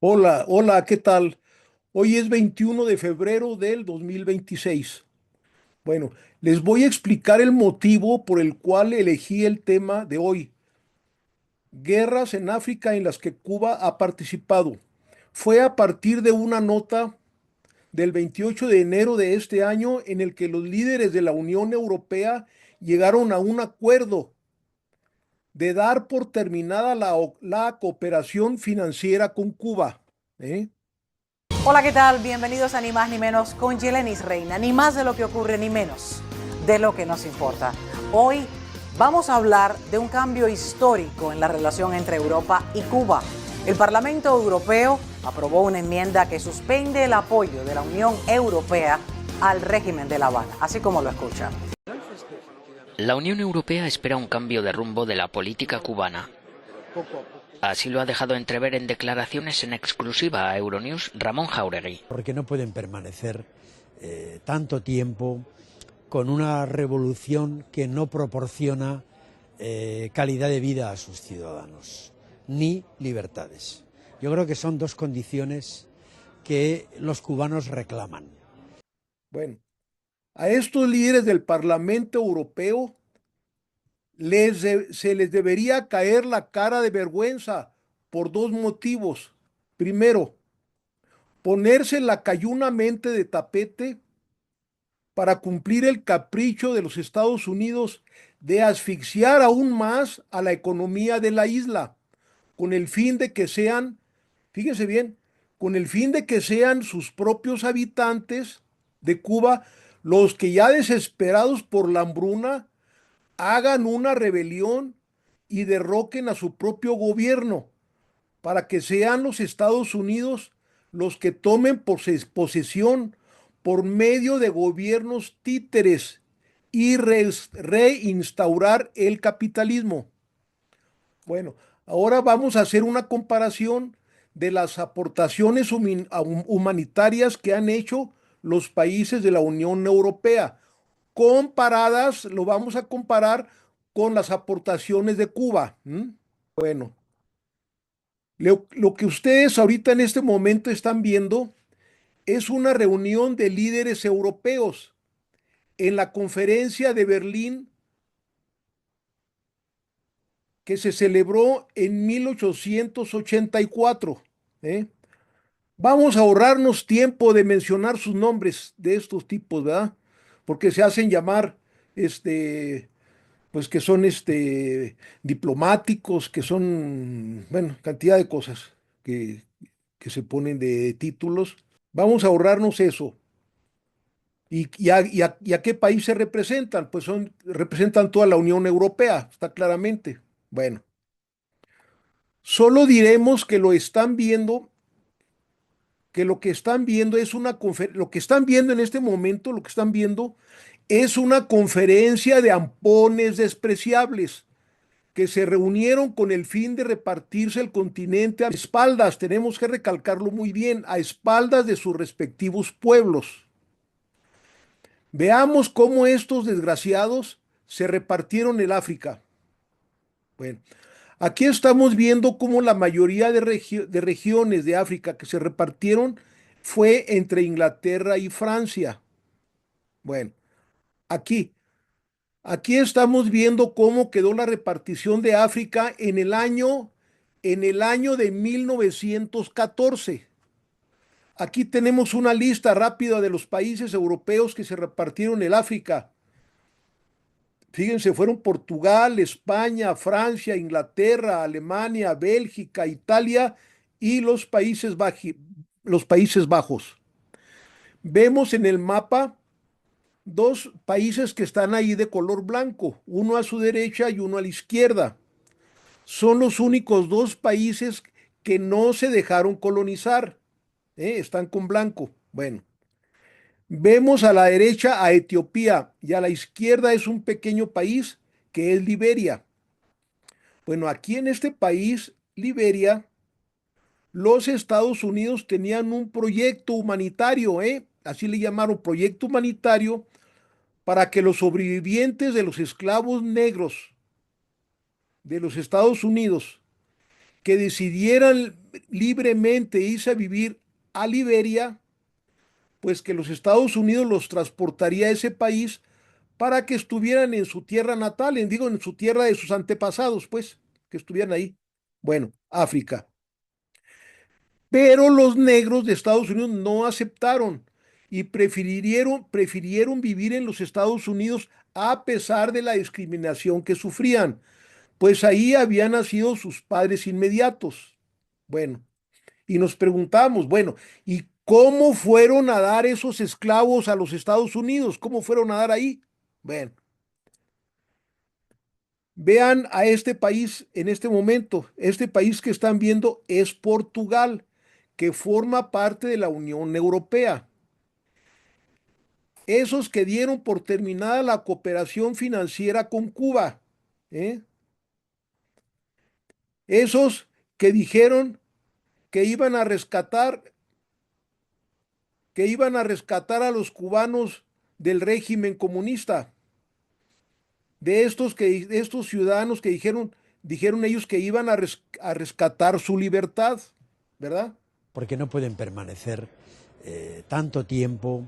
Hola, hola, ¿qué tal? Hoy es 21 de febrero del 2026. Bueno, les voy a explicar el motivo por el cual elegí el tema de hoy. Guerras en África en las que Cuba ha participado. Fue a partir de una nota del 28 de enero de este año en el que los líderes de la Unión Europea llegaron a un acuerdo de dar por terminada la cooperación financiera con Cuba. ¿eh? Hola, ¿qué tal? Bienvenidos a Ni Más Ni Menos con Yelenis Reina. Ni más de lo que ocurre, ni menos de lo que nos importa. Hoy vamos a hablar de un cambio histórico en la relación entre Europa y Cuba. El Parlamento Europeo aprobó una enmienda que suspende el apoyo de la Unión Europea al régimen de La Habana, así como lo escuchan. La Unión Europea espera un cambio de rumbo de la política cubana. Así lo ha dejado entrever en declaraciones en exclusiva a Euronews Ramón Jáuregui. Porque no pueden permanecer tanto tiempo con una revolución que no proporciona calidad de vida a sus ciudadanos, ni libertades. Yo creo que son dos condiciones que los cubanos reclaman. Bueno, a estos líderes del Parlamento Europeo se les debería caer la cara de vergüenza por dos motivos. Primero, ponerse lacayunamente de tapete para cumplir el capricho de los Estados Unidos de asfixiar aún más a la economía de la isla, con el fin de que sean, fíjense bien, con el fin de que sean sus propios habitantes de Cuba los que ya desesperados por la hambruna hagan una rebelión y derroquen a su propio gobierno para que sean los Estados Unidos los que tomen posesión por medio de gobiernos títeres y reinstaurar el capitalismo. Bueno, ahora vamos a hacer una comparación de las aportaciones humanitarias que han hecho los países de la Unión Europea. Comparadas, lo vamos a comparar con las aportaciones de Cuba. Bueno, lo que ustedes ahorita en este momento están viendo es una reunión de líderes europeos en la conferencia de Berlín que se celebró en 1884. ¿eh? Vamos a ahorrarnos tiempo de mencionar sus nombres de estos tipos, ¿verdad? Porque se hacen llamar, pues que son, diplomáticos, que son, bueno, cantidad de cosas que se ponen de títulos. Vamos a ahorrarnos eso. ¿Y a qué país se representan? Pues representan toda la Unión Europea, está claramente. Bueno, solo diremos que lo están viendo, que lo que están viendo es lo que están viendo en este momento, lo que están viendo es una conferencia de ampones despreciables que se reunieron con el fin de repartirse el continente a espaldas, tenemos que recalcarlo muy bien, a espaldas de sus respectivos pueblos. Veamos cómo estos desgraciados se repartieron el África. Bueno, aquí estamos viendo cómo la mayoría de regiones de África que se repartieron fue entre Inglaterra y Francia. Bueno, aquí, aquí estamos viendo cómo quedó la repartición de África en el año de 1914. Aquí tenemos una lista rápida de los países europeos que se repartieron el África. Fíjense, fueron Portugal, España, Francia, Inglaterra, Alemania, Bélgica, Italia y los Países Bajos. Vemos en el mapa dos países que están ahí de color blanco, uno a su derecha y uno a la izquierda. Son los únicos dos países que no se dejaron colonizar. Están con blanco. Bueno, vemos a la derecha a Etiopía y a la izquierda es un pequeño país que es Liberia. Bueno, aquí en este país, Liberia, los Estados Unidos tenían un proyecto humanitario, así le llamaron proyecto humanitario, para que los sobrevivientes de los esclavos negros de los Estados Unidos que decidieran libremente irse a vivir a Liberia, pues que los Estados Unidos los transportaría a ese país para que estuvieran en su tierra natal, en su tierra de sus antepasados, pues, que estuvieran ahí. Bueno, África. Pero los negros de Estados Unidos no aceptaron y prefirieron vivir en los Estados Unidos a pesar de la discriminación que sufrían, pues ahí habían nacido sus padres inmediatos. Bueno, y nos preguntamos, bueno, ¿y cómo fueron a dar esos esclavos a los Estados Unidos? ¿Cómo fueron a dar ahí? Bueno, vean a este país en este momento. Este país que están viendo es Portugal, que forma parte de la Unión Europea. Esos que dieron por terminada la cooperación financiera con Cuba, ¿eh? Esos que dijeron que iban a rescatar a los cubanos del régimen comunista, de estos ciudadanos que dijeron ellos que iban a rescatar su libertad, ¿verdad? Porque no pueden permanecer tanto tiempo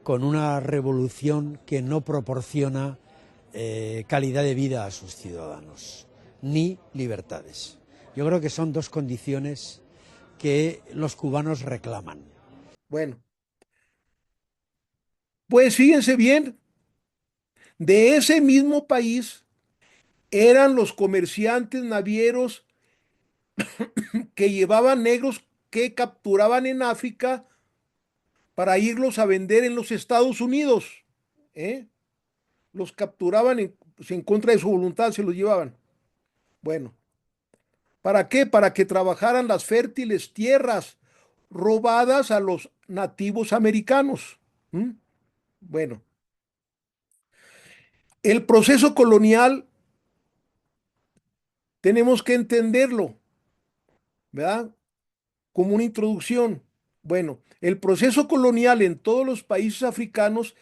con una revolución que no proporciona calidad de vida a sus ciudadanos, ni libertades. Yo creo que son dos condiciones que los cubanos reclaman. Bueno, pues fíjense bien, de ese mismo país eran los comerciantes navieros que llevaban negros que capturaban en África para irlos a vender en los Estados Unidos. ¿Eh? Los capturaban pues, en contra de su voluntad, se los llevaban. Bueno, ¿para qué? Para que trabajaran las fértiles tierras robadas a los nativos americanos. ¿Mm? Bueno, el proceso colonial tenemos que entenderlo, ¿verdad? Como una introducción. Bueno, el proceso colonial en todos los países africanos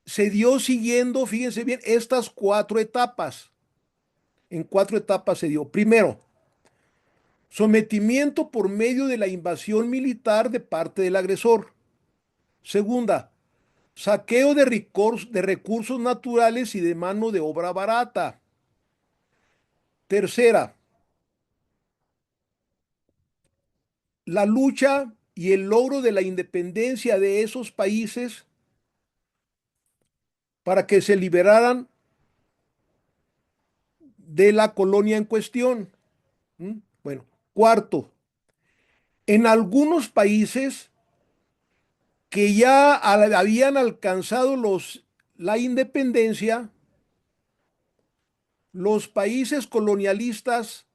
se dio siguiendo, fíjense bien, estas cuatro etapas. En cuatro etapas se dio. Primero, sometimiento por medio de la invasión militar de parte del agresor. Segunda, saqueo de recursos naturales y de mano de obra barata. Tercera, la lucha y el logro de la independencia de esos países para que se liberaran de la colonia en cuestión. ¿Mm? Bueno, cuarto, en algunos países que ya habían alcanzado la independencia, los países colonialistas,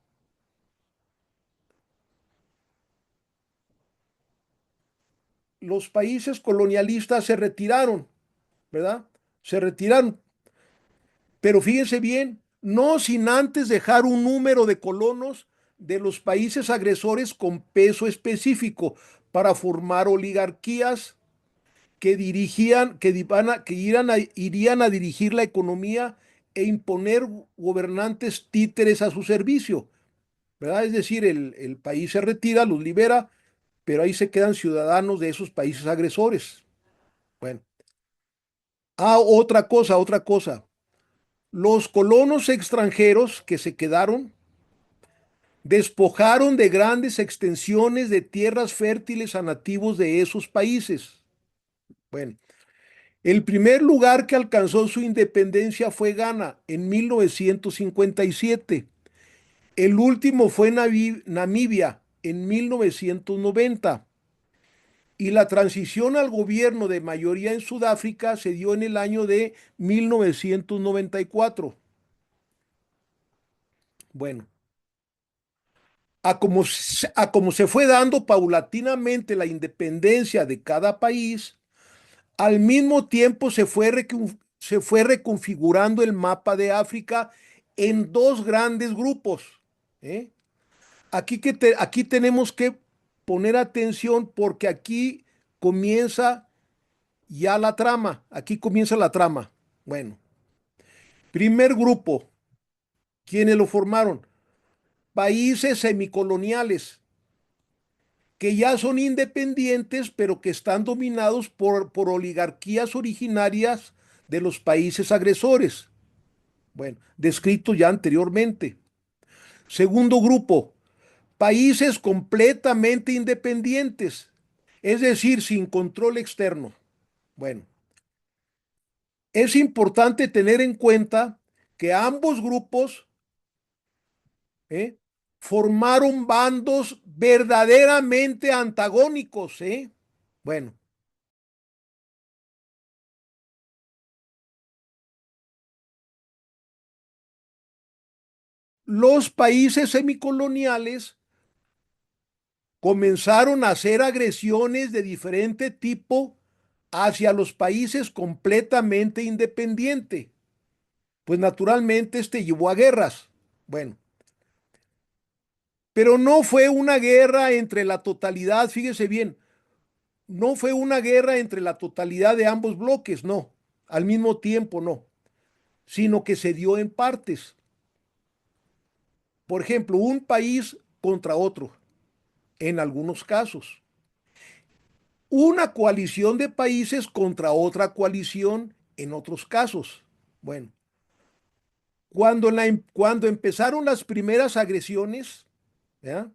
se retiraron, ¿verdad? Se retiraron, pero fíjense bien, no sin antes dejar un número de colonos de los países agresores con peso específico para formar oligarquías que irían a dirigir la economía e imponer gobernantes títeres a su servicio, ¿verdad? Es decir, el país se retira, los libera, pero ahí se quedan ciudadanos de esos países agresores. Bueno. Otra cosa. Los colonos extranjeros que se quedaron despojaron de grandes extensiones de tierras fértiles a nativos de esos países. Bueno, el primer lugar que alcanzó su independencia fue Ghana en 1957. El último fue Namibia en 1990. Y la transición al gobierno de mayoría en Sudáfrica se dio en el año de 1994. Bueno, a como se fue dando paulatinamente la independencia de cada país, al mismo tiempo se fue reconfigurando el mapa de África en dos grandes grupos. ¿Eh? Aquí tenemos que poner atención porque aquí comienza ya la trama. Aquí comienza la trama. Bueno, primer grupo, ¿quiénes lo formaron? Países semicoloniales. que ya son independientes, pero que están dominados por oligarquías originarias de los países agresores. Bueno, descrito ya anteriormente. Segundo grupo, países completamente independientes, es decir, sin control externo. Bueno, es importante tener en cuenta que ambos grupos ¿eh? formaron bandos verdaderamente antagónicos. Bueno, los países semicoloniales comenzaron a hacer agresiones de diferente tipo hacia los países completamente independientes. Pues naturalmente llevó a guerras. Bueno, pero no fue una guerra entre la totalidad, fíjese bien, no fue una guerra entre la totalidad de ambos bloques, no, al mismo tiempo no, sino que se dio en partes. Por ejemplo, un país contra otro, en algunos casos. Una coalición de países contra otra coalición, en otros casos. Bueno, cuando empezaron las primeras agresiones, ¿ya?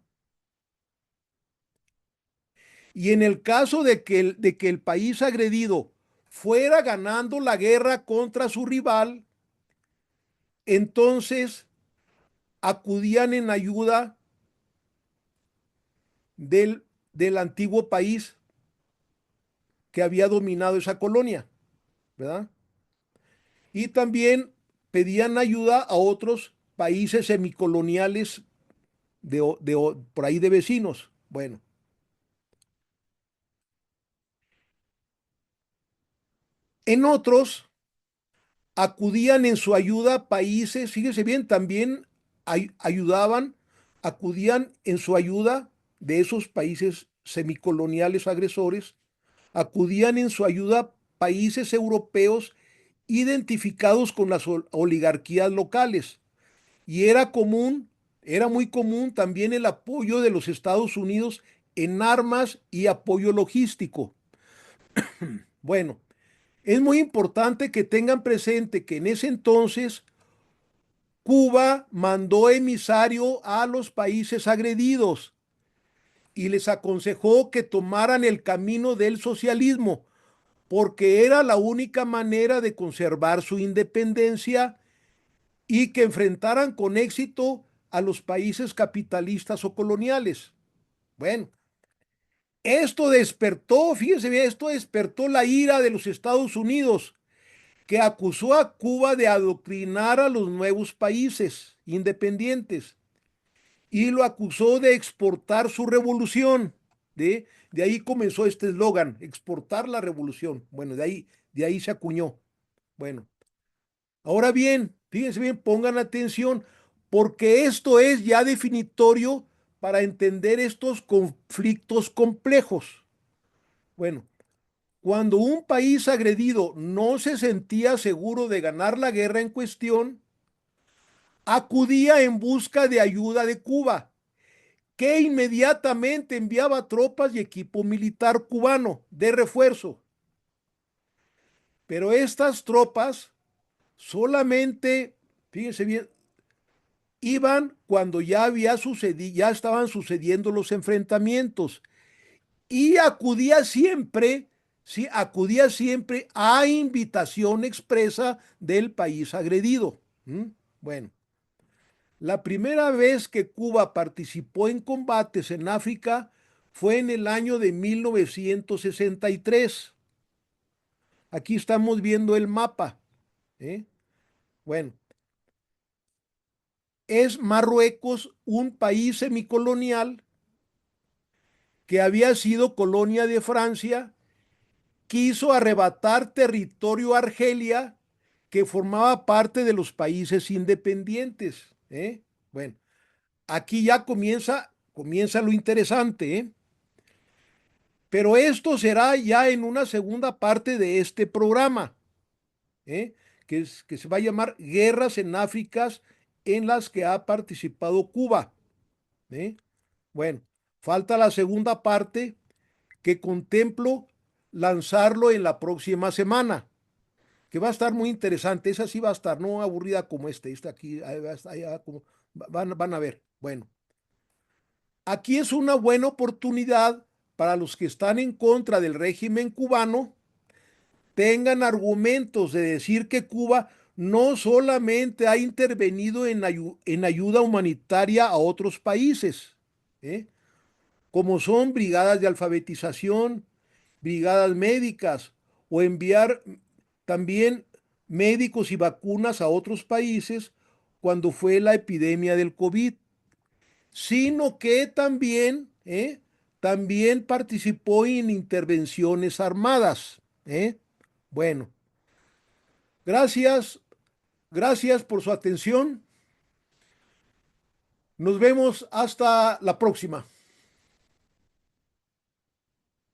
Y en el caso de que el país agredido fuera ganando la guerra contra su rival, entonces acudían en ayuda del antiguo país que había dominado esa colonia, ¿verdad? Y también pedían ayuda a otros países semicoloniales por ahí de vecinos. Bueno, en otros acudían en su ayuda países, fíjese bien, también ayudaban, acudían en su ayuda de esos países semicoloniales agresores, acudían en su ayuda países europeos identificados con las oligarquías locales. Y era muy común también el apoyo de los Estados Unidos en armas y apoyo logístico. Bueno, es muy importante que tengan presente que en ese entonces Cuba mandó emisario a los países agredidos y les aconsejó que tomaran el camino del socialismo, porque era la única manera de conservar su independencia y que enfrentaran con éxito a los países capitalistas o coloniales. Bueno, esto despertó, fíjense bien, esto despertó la ira de los Estados Unidos, que acusó a Cuba de adoctrinar a los nuevos países independientes y lo acusó de exportar su revolución. De ahí comenzó este eslogan, exportar la revolución. Bueno, de ahí se acuñó. Bueno, ahora bien, fíjense bien, pongan atención, porque esto es ya definitorio para entender estos conflictos complejos. Bueno, cuando un país agredido no se sentía seguro de ganar la guerra en cuestión, acudía en busca de ayuda de Cuba, que inmediatamente enviaba tropas y equipo militar cubano de refuerzo. Pero estas tropas solamente, fíjense bien, iban cuando ya estaban sucediendo los enfrentamientos y acudía siempre a invitación expresa del país agredido. Bueno, la primera vez que Cuba participó en combates en África fue en el año de 1963. Aquí estamos viendo el mapa. ¿eh? Bueno, es Marruecos un país semicolonial que había sido colonia de Francia, quiso arrebatar territorio a Argelia, que formaba parte de los países independientes. Bueno, aquí ya comienza lo interesante. Pero esto será ya en una segunda parte de este programa, ¿eh? que se va a llamar Guerras en África en las que ha participado Cuba. ¿eh? Bueno, Falta la segunda parte que contemplo lanzarlo en la próxima semana, que va a estar muy interesante. Esa sí va a estar, no aburrida como esta aquí, ahí va a estar, van a ver. Bueno, aquí es una buena oportunidad para los que están en contra del régimen cubano, tengan argumentos de decir que Cuba no solamente ha intervenido en ayuda humanitaria a otros países, ¿eh? Como son brigadas de alfabetización, brigadas médicas o enviar también médicos y vacunas a otros países cuando fue la epidemia del COVID, sino que también participó en intervenciones armadas. Bueno, gracias, gracias por su atención. Nos vemos hasta la próxima.